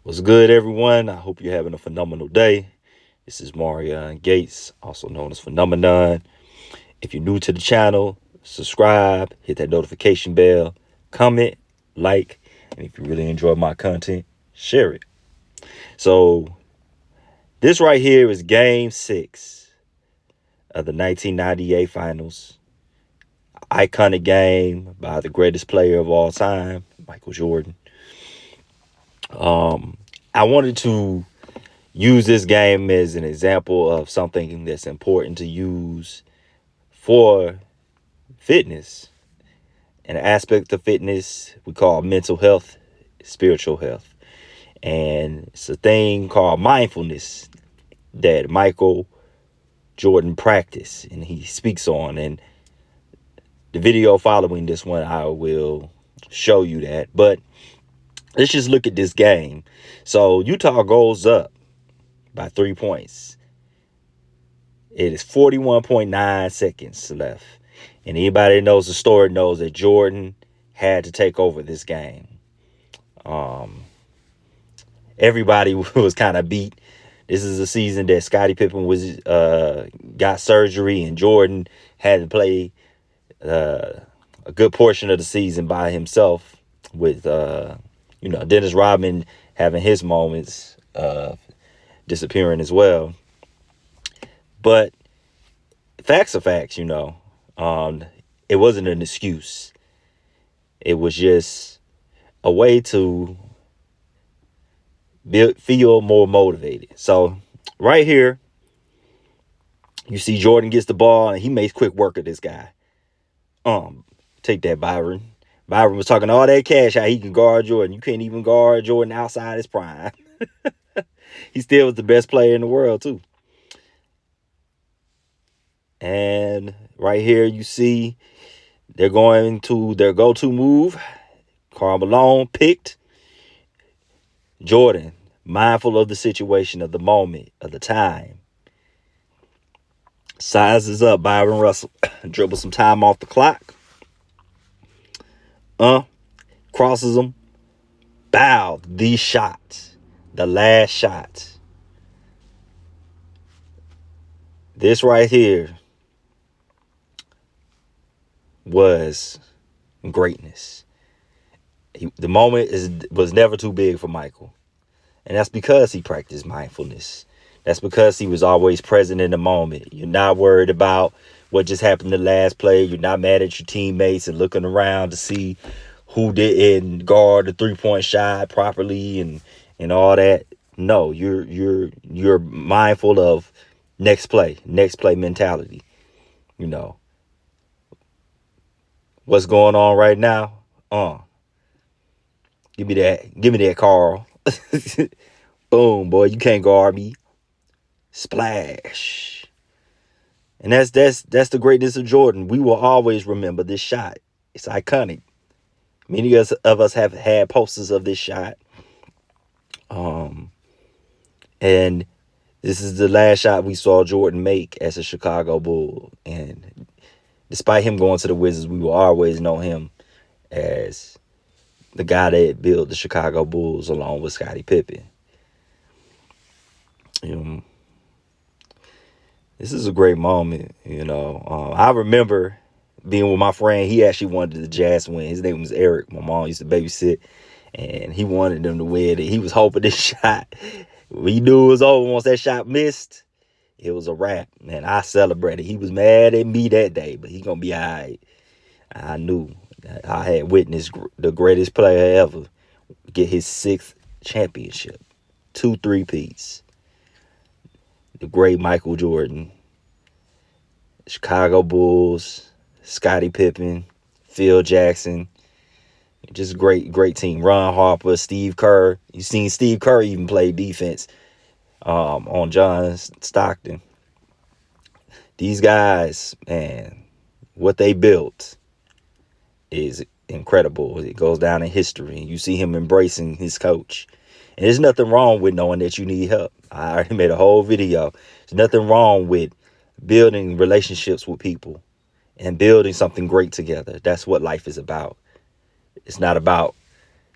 What's good, everyone? I hope you're having a phenomenal day. This is Marion Gates, also known as Phenomenon. If you're new to the channel, subscribe, hit that notification bell, comment, like, and if you really enjoy my content, share it. So, this right here is Game 6 of the 1998 Finals. Iconic game by the greatest player of all time, Michael Jordan. I wanted to use this game as an example of something that's important to use for fitness. An aspect of fitness we call mental health, spiritual health. And it's a thing called mindfulness that Michael Jordan practiced and he speaks on. And the video following this one, I will show you that. But let's just look at this game. So Utah goes up by 3 points. It is 41.9 seconds left. And anybody that knows the story knows that Jordan had to take over this game. Everybody was kind of beat. This is a season that Scottie Pippen was got surgery, and Jordan had to play a good portion of the season by himself with Dennis Rodman having his moments of disappearing as well. But facts are facts, it wasn't an excuse. It was just a way to feel more motivated. So right here, you see Jordan gets the ball and he makes quick work of this guy. Take that, Byron. Byron was talking all that cash how he can guard Jordan. You can't even guard Jordan outside his prime. He still was the best player in the world too. And right here you see they're going to their go-to move. Karl Malone picked. Jordan, mindful of the situation, of the moment, of the time, sizes up Byron Russell, dribbles some time off the clock. Crosses him. Bow the shot. The last shot. This right here was greatness. The moment was never too big for Michael. And that's because he practiced mindfulness. That's because he was always present in the moment. You're not worried about what just happened the last play. You're not mad at your teammates and looking around to see who didn't guard the 3-point shot properly and all that. No, you're mindful of next play mentality. What's going on right now? Give me that, Carl. Boom, boy, you can't guard me. Splash. And that's the greatness of Jordan. We will always remember this shot. It's iconic. Many of us have had posters of this shot. And this is the last shot we saw Jordan make as a Chicago Bull. And despite him going to the Wizards, we will always know him as the guy that built the Chicago Bulls along with Scottie Pippen. This is a great moment, I remember being with my friend. He actually wanted the Jazz to win. His name was Eric. My mom used to babysit, and he wanted them to win. And he was hoping this shot, we knew it was over. Once that shot missed, it was a wrap. And I celebrated. He was mad at me that day, but he gonna be all right. I knew I had witnessed the greatest player ever get his 6th championship, 2 3-peats. The great Michael Jordan, Chicago Bulls, Scottie Pippen, Phil Jackson. Just great team. Ron Harper, Steve Kerr. You seen Steve Kerr even play defense on John Stockton. These guys, man, what they built is incredible. It goes down in history. You see him embracing his coach. And there's nothing wrong with knowing that you need help. I already made a whole video. There's nothing wrong with building relationships with people and building something great together. That's what life is about. It's not about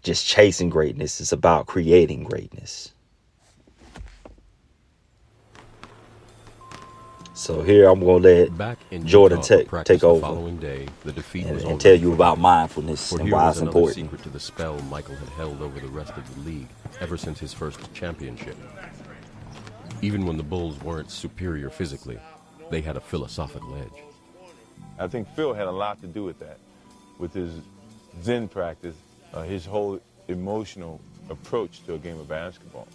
just chasing greatness. It's about creating greatness. So here I'm going to let Jordan take over and tell you about mindfulness and why it's important. Secret to the spell Michael had held over the rest of the league ever since his first championship. Even when the Bulls weren't superior physically, they had a philosophical edge. I think Phil had a lot to do with that, with his Zen practice, his whole emotional approach to a game of basketball.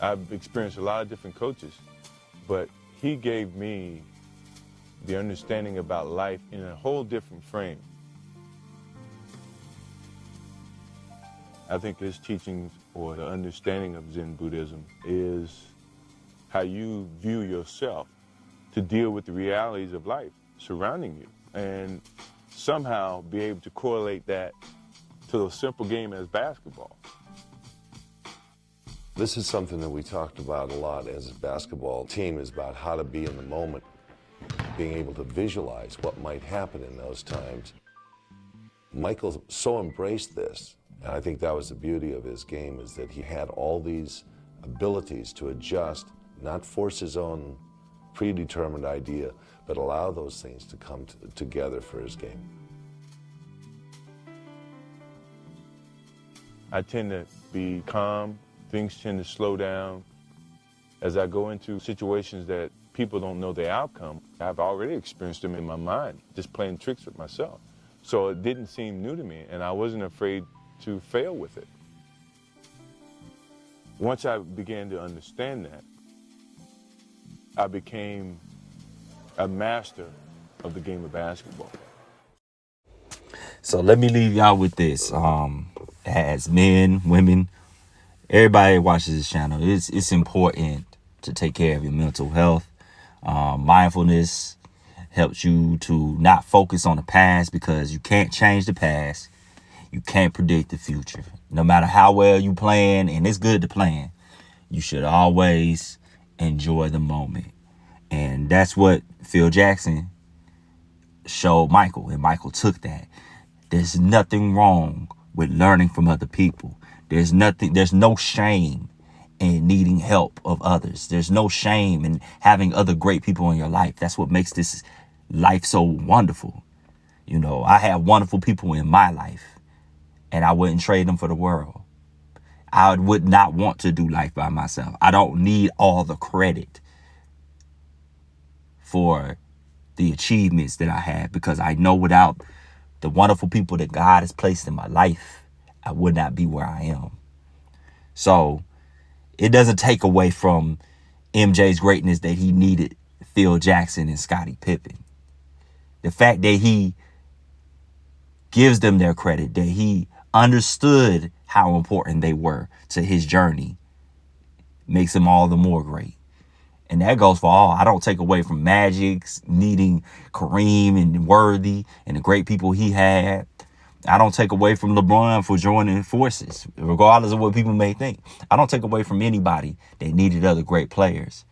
I've experienced a lot of different coaches, but he gave me the understanding about life in a whole different frame. I think his teachings, or the understanding of Zen Buddhism, is how you view yourself to deal with the realities of life surrounding you, and somehow be able to correlate that to a simple game as basketball. This is something that we talked about a lot as a basketball team, is about how to be in the moment, being able to visualize what might happen in those times. Michael so embraced this, and I think that was the beauty of his game, is that he had all these abilities to adjust, not force his own predetermined idea, but allow those things to come together for his game. I tend to be calm. Things tend to slow down. As I go into situations that people don't know the outcome, I've already experienced them in my mind, just playing tricks with myself. So it didn't seem new to me, and I wasn't afraid to fail with it. Once I began to understand that, I became a master of the game of basketball. So let me leave y'all with this. As men, women, everybody that watches this channel, it's important to take care of your mental health. Mindfulness helps you to not focus on the past, because you can't change the past. You can't predict the future. No matter how well you plan, and it's good to plan, you should always enjoy the moment. And that's what Phil Jackson showed Michael, and Michael took that. There's nothing wrong with learning from other people. There's no shame in needing help of others. There's no shame in having other great people in your life. That's what makes this life so wonderful. You know, I have wonderful people in my life, and I wouldn't trade them for the world. I would not want to do life by myself. I don't need all the credit for the achievements that I have, because I know without the wonderful people that God has placed in my life, I would not be where I am. So it doesn't take away from MJ's greatness that he needed Phil Jackson and Scottie Pippen. The fact that he gives them their credit, that he understood how important they were to his journey, makes him all the more great. And that goes for all. I don't take away from Magic's needing Kareem and Worthy and the great people he had. I don't take away from LeBron for joining forces, regardless of what people may think. I don't take away from anybody that needed other great players.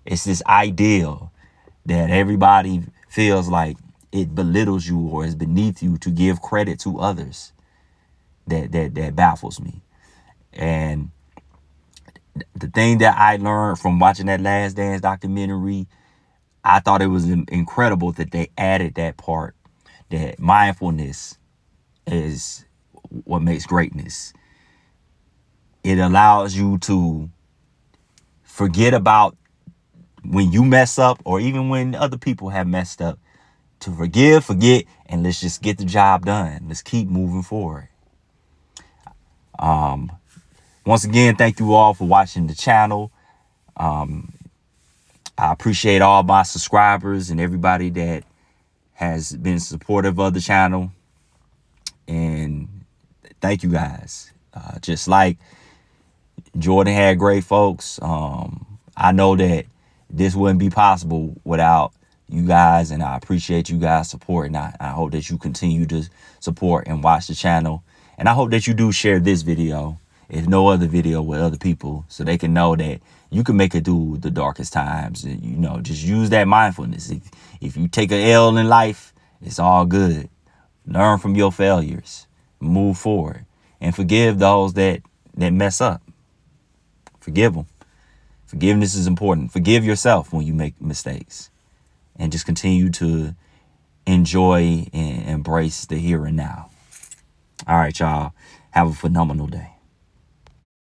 It's this ideal that everybody feels like it belittles you or is beneath you to give credit to others that baffles me. And the thing that I learned from watching that Last Dance documentary, I thought it was incredible that they added that part, that mindfulness is what makes greatness. It allows you to forget about when you mess up, or even when other people have messed up, to forget, and let's just get the job done. Let's keep moving forward. Once again, thank you all for watching the channel. I appreciate all my subscribers and everybody that has been supportive of the channel. And thank you guys. Just like Jordan had great folks, I know that this wouldn't be possible without you guys, and I appreciate you guys' support. And I hope that you continue to support and watch the channel. And I hope that you do share this video, if no other video, with other people, so they can know that you can make it through the darkest times. And, you know, just use that mindfulness. If you take an L in life, it's all good. Learn from your failures. Move forward. and forgive those that mess up. Forgive them. Forgiveness is important. Forgive yourself when you make mistakes, and just continue to enjoy and embrace the here and now. All right, y'all. Have a phenomenal day.